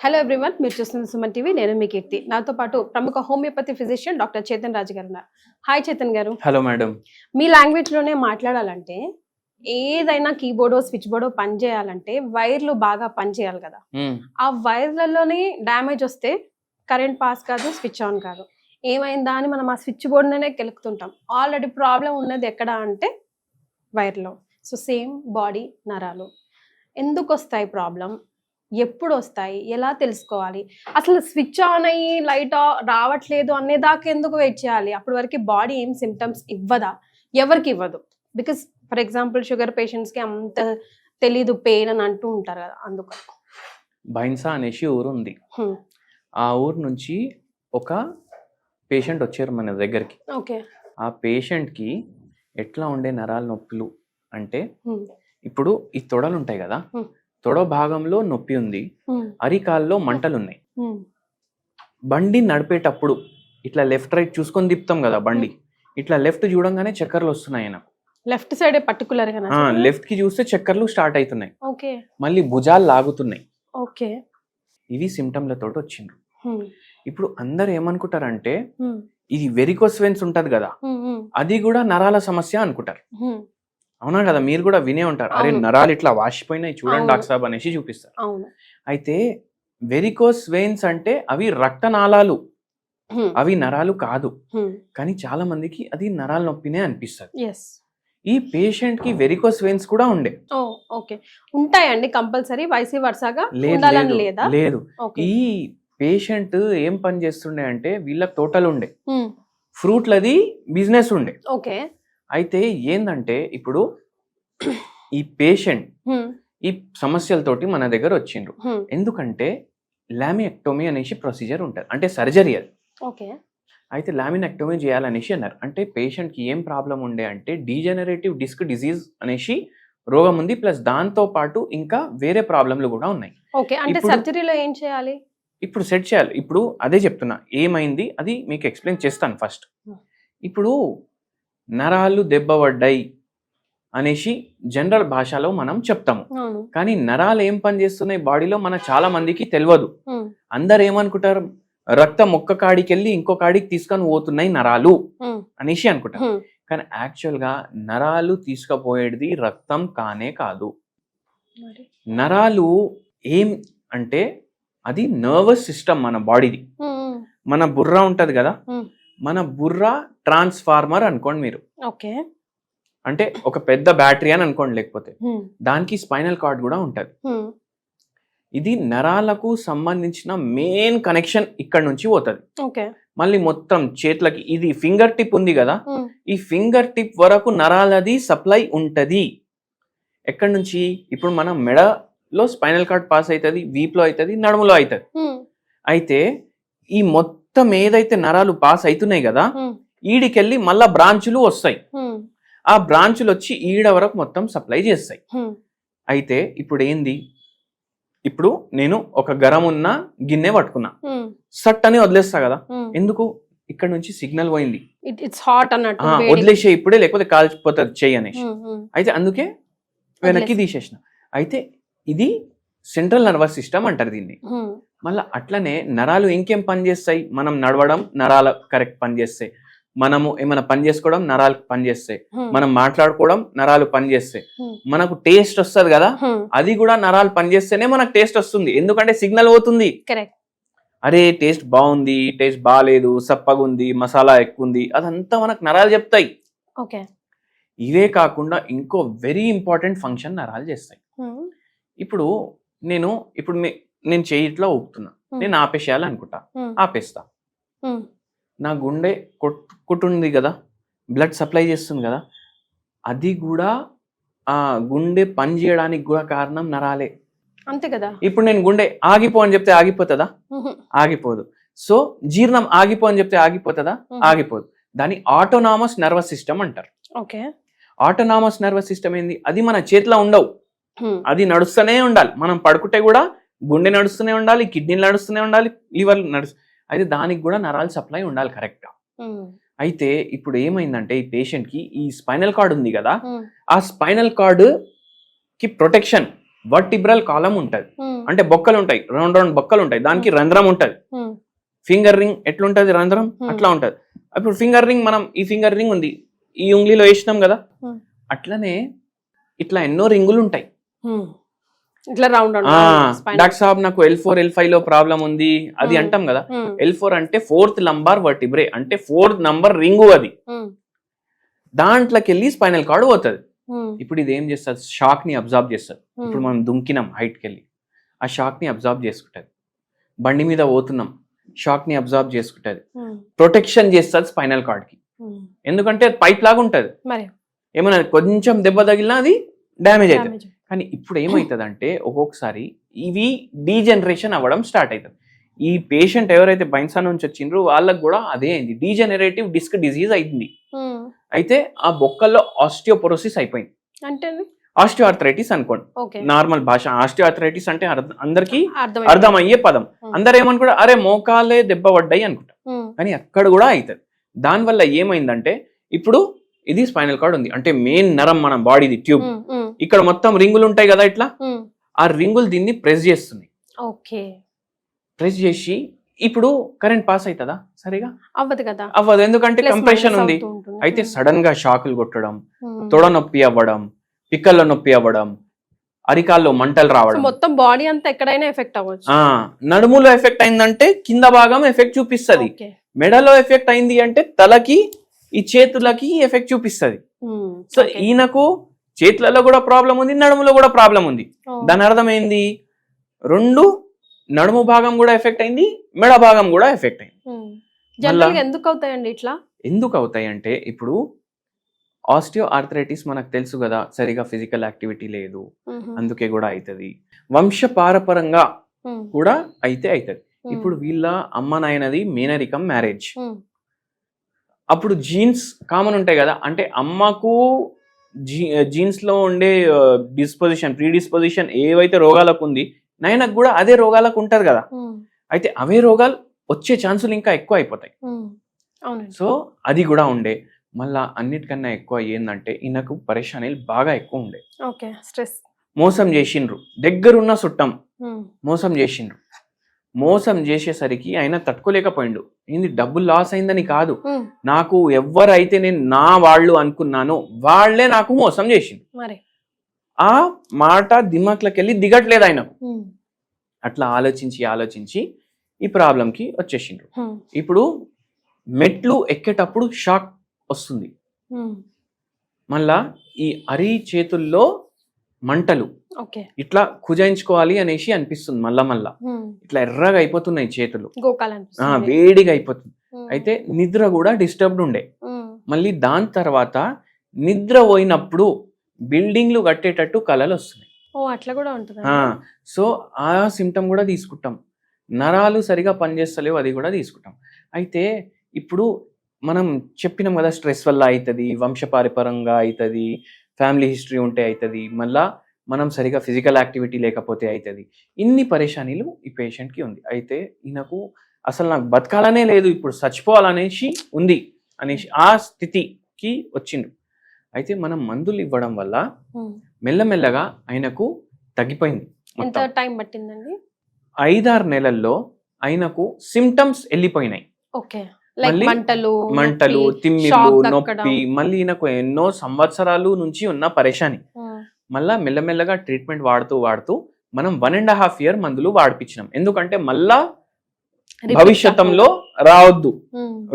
Hello everyone, మీరు చూస్తున్న Suman TV. నేను మీ కీర్తి. నాతో పాటు ప్రముఖ హోమియోపతి ఫిజిషియన్ డాక్టర్ చేతన్ రాజు గారు ఉన్నారు. హాయ్ చేతన్ గారు. Hello madam. మీ లాంగ్వేజ్ లోనే మాట్లాడాలంటే ఏదైనా కీబోర్డో స్విచ్ బోర్డో పని చేయాలంటే వైర్లు బాగా పని చేయాలి కదా. ఆ వైర్లలోనే డ్యామేజ్ వస్తే కరెంట్ పాస్ కాదు, స్విచ్ ఆన్ కాదు. ఏమైందా అని మనం ఆ స్విచ్ బోర్డునే కెలుకుతుంటాం. ఆల్రెడీ ప్రాబ్లం ఉన్నది ఎక్కడ అంటే వైర్లో. సో సేమ్ బాడీ నరాలు ఎందుకు వస్తాయి ప్రాబ్లం, ఎప్పుడు వస్తాయి, ఎలా తెలుసుకోవాలి, అసలు స్విచ్ ఆన్ అయ్యి లైట్ రావట్లేదు అనేదాకా ఎందుకు వెయిట్ చేయాలి? అప్పటి వరకు బాడీ ఏం సిమ్టమ్స్ ఇవ్వదా? ఎవరికి ఇవ్వదు. బికాస్ ఫర్ ఎగ్జాంపుల్ షుగర్ పేషెంట్స్కి అంత తెలీదు పెయిన్ అని అంటూ ఉంటారు కదా. అందుకు బైన్సా అనేసి ఊరు ఉంది. ఆ ఊరు నుంచి ఒక పేషెంట్ వచ్చారు మన దగ్గరికి. ఓకే. ఆ పేషెంట్కి ఎట్లా ఉండే నరాల నొప్పులు అంటే, ఇప్పుడు ఈ తొడలు ఉంటాయి కదా, తొడ భాగంలో నొప్పి ఉంది, అరికాల్లో మంటలు ఉన్నాయి. బండి నడిపేటప్పుడు ఇట్లా లెఫ్ట్ రైట్ చూసుకొని తిప్పుతాం కదా బండి, ఇట్లా లెఫ్ట్ చూడంగానే చక్కర్లు వస్తున్నాయి. నాకు లెఫ్ట్ సైడ్ పర్టికులర్ గా లెఫ్ట్ కి చూస్తే చక్కర్లు స్టార్ట్ అవుతున్నాయి. ఓకే. మళ్ళీ భుజాలు లాగుతున్నాయి. ఓకే. ఇవి సిమ్టమ్లతో వచ్చిండ్రు. ఇప్పుడు అందరు ఏమనుకుంటారంటే ఇది వెరికోస్ వెయిన్స్ ఉంటది కదా, అది కూడా నరాల సమస్య అనుకుంటారు. అవునా కదా, మీరు కూడా వినే ఉంటారు, అరే నరాలు ఇట్లా వాసిపోయినాయి చూడండి డాక్టర్ సాబ్ అనేసి చూపిస్తారు. అయితే వెరికోస్ వెయిన్స్ అంటే అవి రక్తనాళాలు, అవి నరాలు కాదు. కానీ చాలా మందికి అది నరాల నొప్పినే అనిపిస్తుంది. ఈ పేషెంట్ కి వెరికోస్ వెయిన్స్ కూడా ఉండే. ఓకే. ఉంటాయండి కంపల్సరీ వైసీ వర్సాగా లేదా? లేదు. ఈ పేషెంట్ ఏం పని చేస్తుండే అంటే వీళ్ళకి తోటలు ఉండే, ఫ్రూట్లది బిజినెస్ ఉండే. ఓకే. అయితే ఏందంటే ఇప్పుడు ఈ పేషెంట్ ఈ సమస్యలతోటి మన దగ్గర వచ్చిండ్రు. ఎందుకంటే లామినెక్టోమీ అనేసి ప్రొసీజర్ ఉంటుంది, అంటే సర్జరీ అది. ఓకే. అయితే లామినెక్టోమీ చేయాలనేసి అన్నారు. అంటే పేషెంట్ కి ఏం ప్రాబ్లం ఉండే అంటే డీజనరేటివ్ డిస్క్ డిజీజ్ అనేసి రోగం ఉంది, ప్లస్ దాంతో పాటు ఇంకా వేరే ప్రాబ్లంలు కూడా ఉన్నాయి. ఓకే. అంటే సర్జరీలో ఏం చేయాలి? ఇప్పుడు సెట్ చేయాలి. ఇప్పుడు అదే చెప్తున్నా, ఏమైంది అది మీకు ఎక్స్ప్లెయిన్ చేస్తాను. ఫస్ట్ ఇప్పుడు నరాలు దెబ్బపడ్డాయి అనేసి జనరల్ భాషలో మనం చెప్తాము, కానీ నరాలు ఏం పని చేస్తున్నాయి బాడీలో మన చాలా మందికి తెలియదు. అందరు ఏమనుకుంటారు, రక్తం ఒక్క కాడికి వెళ్ళి ఇంకో కాడికి తీసుకొని పోతున్నాయి నరాలు అనేసి అనుకుంటారు. కానీ యాక్చువల్ గా నరాలు తీసుకుపోయేది రక్తం కానే కాదు. నరాలు ఏం అంటే అది నర్వస్ సిస్టమ్ మన బాడీది. మన బుర్ర ఉంటది కదా, మన బుర్ర ట్రాన్స్ఫార్మర్ అనుకోండి మీరు. ఓకే. అంటే ఒక పెద్ద బ్యాటరీ అని అనుకోండి, లేకపోతే దానికి స్పైనల్ కార్డ్ కూడా ఉంటది. ఇది నరాలకు సంబంధించిన మెయిన్ కనెక్షన్ ఇక్కడ నుంచి పోతుంది. మళ్ళీ మొత్తం చేతులకి, ఇది ఫింగర్ టిప్ ఉంది కదా, ఈ ఫింగర్ టిప్ వరకు నరాలది సప్లై ఉంటది. ఎక్కడి నుంచి? ఇప్పుడు మనం మెడలో స్పైనల్ కార్డ్ పాస్ అవుతుంది, వీపులో అవుతుంది, నడుములో అవుతుంది. అయితే ఈ మొత్తం ఏదైతే నరాలు పాస్ అవుతున్నాయి కదా, ఈడికెళ్ళి మళ్ళా బ్రాంచులు వస్తాయి. ఆ బ్రాంచులు వచ్చి ఈడ వరకు మొత్తం సప్లై చేస్తాయి. అయితే ఇప్పుడు ఏంది, ఇప్పుడు నేను ఒక గరం ఉన్న గిన్నె పట్టుకున్నా, సట్ అని వదిలేస్తా కదా. ఎందుకు? ఇక్కడ నుంచి సిగ్నల్ పోయింది, వదిలేసే ఇప్పుడే, లేకపోతే కాల్చిపోతుంది చెయ్యి అనేసి. అయితే అందుకే వెనక్కి తీసేసిన. అయితే ఇది సెంట్రల్ నర్వస్ సిస్టమ్ అంటారు దీన్ని. మళ్ళీ అట్లనే నరాలు ఇంకేం పని చేస్తాయి? మనం నడవడం నరాలు కరెక్ట్ పని చేస్తాయి, మనము ఏమైనా పని చేసుకోవడం నరాలకు పని చేస్తాయి, మనం మాట్లాడుకోవడం నరాలు పని చేస్తాయి, మనకు టేస్ట్ వస్తుంది కదా, అది కూడా నరాలు పని చేస్తేనే మనకు టేస్ట్ వస్తుంది. ఎందుకంటే సిగ్నల్ పోతుంది, అరే టేస్ట్ బాగుంది, టేస్ట్ బాగాలేదు, సప్పగుంది, మసాలా ఎక్కువ ఉంది, అదంతా మనకు నరాలు చెప్తాయి. ఇవే కాకుండా ఇంకో వెరీ ఇంపార్టెంట్ ఫంక్షన్ నరాలు చేస్తాయి. ఇప్పుడు నేను చెయ్యి ఇట్లా ఊపుతున్నా, నేను ఆపేసేయాలనుకుంటా, ఆపేస్తా. నా గుండె కొట్టుంది కదా, బ్లడ్ సప్లై చేస్తుంది కదా, అది కూడా ఆ గుండె పని చేయడానికి కూడా కారణం నరాలే. అంతే కదా. ఇప్పుడు నేను గుండె ఆగిపో అని చెప్తే ఆగిపోతుందా? ఆగిపోదు. సో జీర్ణం ఆగిపో అని చెప్తే ఆగిపోతుందా? ఆగిపోదు. దాన్ని ఆటోనామస్ నర్వస్ సిస్టమ్ అంటారు. ఓకే. ఆటోనామస్ నర్వస్ సిస్టమ్ ఏంది? అది మన చేతిలో ఉండవు, అది నడుస్తూనే ఉండాలి. మనం పడుకుంటే కూడా గుండె నడుస్తూనే ఉండాలి, కిడ్నీలు నడుస్తూనే ఉండాలి, లివర్ అయితే దానికి కూడా నరాలు సప్లై ఉండాలి కరెక్ట్ గా. అయితే ఇప్పుడు ఏమైందంటే ఈ పేషెంట్ కి ఈ స్పైనల్ కార్డ్ ఉంది కదా, ఆ స్పైనల్ కార్డ్ కి ప్రొటెక్షన్ వర్టిబ్రల్ కాలం ఉంటది. అంటే బొక్కలు ఉంటాయి, రెండు బొక్కలు ఉంటాయి, దానికి రంధ్రం ఉంటది. ఫింగర్ రింగ్ ఎట్లుంటది రంధ్రం అట్లా ఉంటది. ఇప్పుడు ఫింగర్ రింగ్ మనం ఈ ఫింగర్ రింగ్ ఉంది, ఈ ఉంగ్లీలో వేసినాం కదా, అట్లనే ఇట్లా ఎన్నో రింగులు ఉంటాయి. డాక్టర్ సాబ్ నాకు L4 L5 లో ప్రాబ్లం ఉంది అది అంటాం కదా. L4 అంటే 4th లంబార్ వర్టిబ్రే, అంటే 4th నంబర్ రింగు అది. దాంట్లోకి వెళ్ళి స్పైనల్ కార్డ్ పోతుంది. ఇప్పుడు ఇది ఏం చేస్తుంది, షాక్ ని అబ్జార్బ్ చేస్తుంది. ఇప్పుడు మనం దుంకినాం హైట్కి వెళ్ళి, ఆ షాక్ ని అబ్జార్బ్ చేసుకుంటది. బండి మీద పోతున్నాం, షాక్ ని అబ్జార్బ్ చేసుకుంటది, ప్రొటెక్షన్ చేస్తుంది స్పైనల్ కార్డ్ కి. ఎందుకంటే పైప్ లాగా ఉంటది, ఏమన్నా కొంచెం దెబ్బ తగిలినా అది డ్యామేజ్ అవుతుంది. కానీ ఇప్పుడు ఏమవుతుంది అంటే ఒక్కొక్కసారి ఇవి డీజనరేషన్ అవ్వడం స్టార్ట్ అవుతుంది. ఈ పేషెంట్ ఎవరైతే బైన్సా నుంచి వచ్చిండ్రో వాళ్ళకి కూడా అదే అయింది, డీజనరేటివ్ డిస్క్ డిజీజ్ అయింది. అయితే ఆ బొక్కల్లో ఆస్టియోపోరోసిస్ అయిపోయింది, అంటే ఆస్టియోఆర్థరైటిస్ అనుకోండి నార్మల్ భాష. ఆస్టియోఆర్థరైటిస్ అంటే అందరికి అర్థమయ్యే పదం. అందరు ఏమనుకుంటా, అరే మోకాలే దెబ్బ పడ్డాయి అనుకుంటా, కానీ అక్కడ కూడా అవుతుంది. దానివల్ల ఏమైందంటే ఇప్పుడు ఇది స్పైనల్ కార్డ్ ఉంది, అంటే మెయిన్ నరం మన బాడీది ట్యూబ్, ఇక్కడ మొత్తం రింగులు ఉంటాయి కదా ఇట్లా, ఆ రింగులు దీన్ని ప్రెస్ చేస్తున్నాయి. ప్రెస్ చేసి ఇప్పుడు కరెంట్ పాస్ అవుతుందా, సరిగా అవ్వదు కదా, అవ్వదు, ఎందుకంటే కంప్రెషన్ ఉంది. అయితే సడన్ గా షాకులు కొట్టడం, తొడ నొప్పి అవ్వడం, పిక్కల్లో నొప్పి అవ్వడం, అరికాల్లో మంటలు రావడం, మొత్తం బాడీ అంతా ఎక్కడైనా ఎఫెక్ట్ అవ్వచ్చు. నడుములో ఎఫెక్ట్ అయిందంటే కింద భాగం ఎఫెక్ట్ చూపిస్తుంది, మెడలో ఎఫెక్ట్ అయింది అంటే తలకి ఈ చేతులకి ఎఫెక్ట్ చూపిస్తుంది. సో ఈయనకు చేతులలో కూడా ప్రాబ్లం ఉంది, నడుములో కూడా ప్రాబ్లం ఉంది. దాని అర్థం ఏంది, రెండు నడుము భాగం కూడా ఎఫెక్ట్ అయింది, మెడ భాగం కూడా ఎఫెక్ట్ అయింది. ఎందుకు అవుతాయండి ఇట్లా? ఎందుకు అవుతాయి అంటే ఇప్పుడు ఆస్టియో ఆర్థరైటిస్ మనకు తెలుసు కదా, సరిగా ఫిజికల్ యాక్టివిటీ లేదు, అందుకే కూడా అవుతుంది. వంశపారపరంగా కూడా అయితే అవుతుంది. ఇప్పుడు వీళ్ళ అమ్మ నాయనది మేనరికం మ్యారేజ్, అప్పుడు జీన్స్ కామన్ ఉంటాయి కదా, అంటే అమ్మకు జీన్స్ లో ఉండే ప్రీడిస్పోజిషన్ ఏవైతే రోగాలకు ఉంది, నాయనకు కూడా అదే రోగాలకు ఉంటది కదా. అయితే అవే రోగాలు వచ్చే ఛాన్సులు ఇంకా ఎక్కువ అయిపోతాయి. సో అది కూడా ఉండే. మళ్ళా అన్నిటికన్నా ఎక్కువ ఏంటంటే ఈయనకు పరేషానీలు బాగా ఎక్కువ ఉండే. మోసం చేసిండ్రు, దగ్గరున్న చుట్టం మోసం చేసిండ్రు. మోసం చేసేసరికి ఆయన తట్టుకోలేకపోయిండు. ఏంది డబ్బులు లాస్ అయిందని కాదు, నాకు ఎవరైతే నేను నా వాళ్ళు అనుకున్నానో వాళ్ళే నాకు మోసం చేసిండు. ఆ మాట దిమాక్లోకి వెళ్ళి దిగట్లేదు ఆయనకు. అట్లా ఆలోచించి ఈ ప్రాబ్లంకి వచ్చేసిండ్రు. ఇప్పుడు మెట్లు ఎక్కేటప్పుడు షాక్ వస్తుంది, మళ్ళా ఈ అరి చేతుల్లో మంటలు, ఇట్లా కుజాయించుకోవాలి అనేసి అనిపిస్తుంది. మళ్ళా ఇట్లా ఎర్రగా అయిపోతున్నాయి చేతులు, వేడిగా అయిపోతుంది. అయితే నిద్ర కూడా డిస్టర్బ్డ్ ఉండే. మళ్ళీ దాని తర్వాత నిద్ర పోయినప్పుడు బిల్డింగ్లు కట్టేటట్టు కలలు వస్తున్నాయి. సో ఆ సిమ్టమ్ కూడా తీసుకుంటాం. నరాలు సరిగా పనిచేస్తలేవు, అది కూడా తీసుకుంటాం. అయితే ఇప్పుడు మనం చెప్పినాం కదా, స్ట్రెస్ వల్ల అవుతుంది, వంశపారపరంగా అవుతుంది, ఫ్యామిలీ హిస్టరీ ఉంటే అవుతుంది, మళ్ళా మనం సరిగా ఫిజికల్ యాక్టివిటీ లేకపోతే అవుతుంది. ఇన్ని పరేషానీలు ఈ పేషెంట్కి ఉంది. అయితే ఈయనకు అసలు నాకు బతకాలనే లేదు, ఇప్పుడు చచ్చిపోవాలనేసి ఉంది అనేసి ఆ స్థితికి వచ్చిండు. అయితే మనం మందులు ఇవ్వడం వల్ల మెల్లమెల్లగా ఆయనకు తగ్గిపోయింది. ఎంత టైం పట్టిందండి? 5-6 నెలల్లో ఆయనకు సిమ్టమ్స్ వెళ్ళిపోయినాయి. మంటలు, తిమ్మిళ్ళు, నొప్పి, మళ్ళీ ఈయనకు ఎన్నో సంవత్సరాలు నుంచి ఉన్న పరేషాని. మళ్ళా మెల్లమెల్లగా ట్రీట్మెంట్ వాడుతూ మనం 1.5 year మందులు వాడిపించినాం. ఎందుకంటే మళ్ళా భవిష్యత్తులో రావద్దు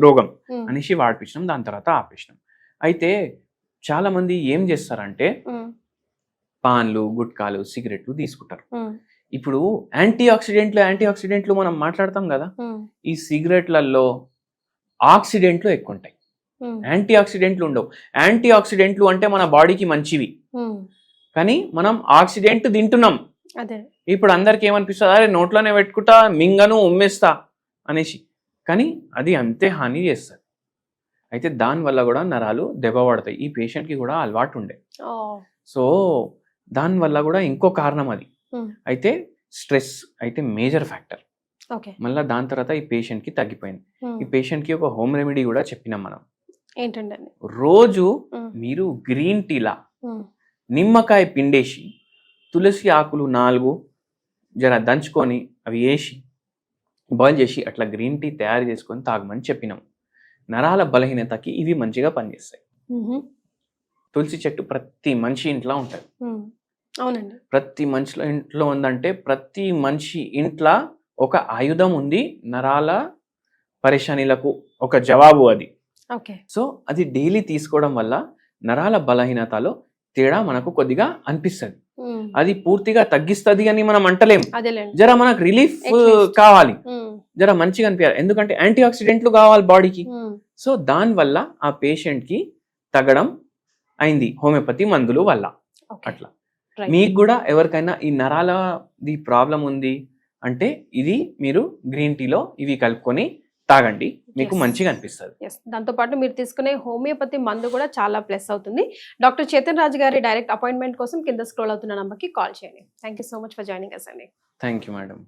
రోగం అనేసి వాడిపించినాం. దాని తర్వాత ఆపేసినాం. అయితే చాలా మంది ఏం చేస్తారంటే పాన్లు, గుట్కాలు, సిగరెట్లు తీసుకుంటారు. ఇప్పుడు యాంటీ ఆక్సిడెంట్లు మనం మాట్లాడతాం కదా, ఈ సిగరెట్లలో ఆక్సిడెంట్లు ఎక్కువ ఉంటాయి, యాంటీ ఆక్సిడెంట్లు ఉండవు. యాంటీ ఆక్సిడెంట్లు అంటే మన బాడీకి మంచివి, కానీ మనం ఆక్సిడెంట్ తింటున్నాం. ఇప్పుడు అందరికి ఏమనిపిస్తుంది, అరే నోట్లోనే పెట్టుకుంటా, మింగను, ఉమ్మేస్తా అనేసి, కానీ అది అంతే హాని చేస్తుంది. అయితే దానివల్ల కూడా నరాలు దెబ్బ పడతాయి. ఈ పేషెంట్కి కూడా అలవాటు ఉండే, సో దానివల్ల కూడా ఇంకో కారణం అది. అయితే స్ట్రెస్ అయితే మేజర్ ఫ్యాక్టర్. మళ్ళీ దాని తర్వాత ఈ పేషెంట్కి తగ్గిపోయింది. ఈ పేషెంట్కి ఒక హోమ్ రెమెడీ కూడా చెప్పినాం మనం. ఏంటంటే రోజు మీరు గ్రీన్ టీలా నిమ్మకాయ పిండేసి తులసి ఆకులు 4, జర దంచుకొని అవి వేసి బాయిల్ చేసి అట్లా గ్రీన్ టీ తయారు చేసుకొని తాగమని చెప్పినాం. నరాల బలహీనతకి ఇవి మంచిగా పనిచేస్తాయి. తులసి చెట్టు ప్రతి మనిషి ఇంట్లో ఉంటుంది. అవునండి. ప్రతి మనిషిలో ఇంట్లో ఉందంటే ప్రతి మనిషి ఇంట్లో ఒక ఆయుధం ఉంది. నరాల పరేషానీలకు ఒక జవాబు అది. ఓకే. సో అది డైలీ తీసుకోవడం వల్ల నరాల బలహీనతలో తేడా మనకు కొద్దిగా అనిపిస్తుంది. అది పూర్తిగా తగ్గిస్తుంది అని మనం అంటలేం. జర మనకు రిలీఫ్ కావాలి, జర మంచిగా అనిపించాలి. ఎందుకంటే యాంటీ ఆక్సిడెంట్లు కావాలి బాడీకి. సో దానివల్ల ఆ పేషెంట్ కి తగ్గడం అయింది హోమియోపతి మందులు వల్ల. అట్లా మీకు కూడా ఎవరికైనా ఈ నరాలది ప్రాబ్లం ఉంది అంటే ఇది మీరు గ్రీన్ టీలో ఇవి కలుపుకొని తాగండి, మీకు మంచిగా అనిపిస్తుంది. దాంతో పాటు మీరు తీసుకునే హోమియోపతి మందు కూడా చాలా ప్లస్ అవుతుంది. డాక్టర్ చేతన్ రాజు గారి డైరెక్ట్ అపాయింట్మెంట్ కోసం కింద స్క్రోల్ అవుతున్న నంబర్కి కాల్ చేయండి. Thank you so much for joining us అండి. Thank you madam.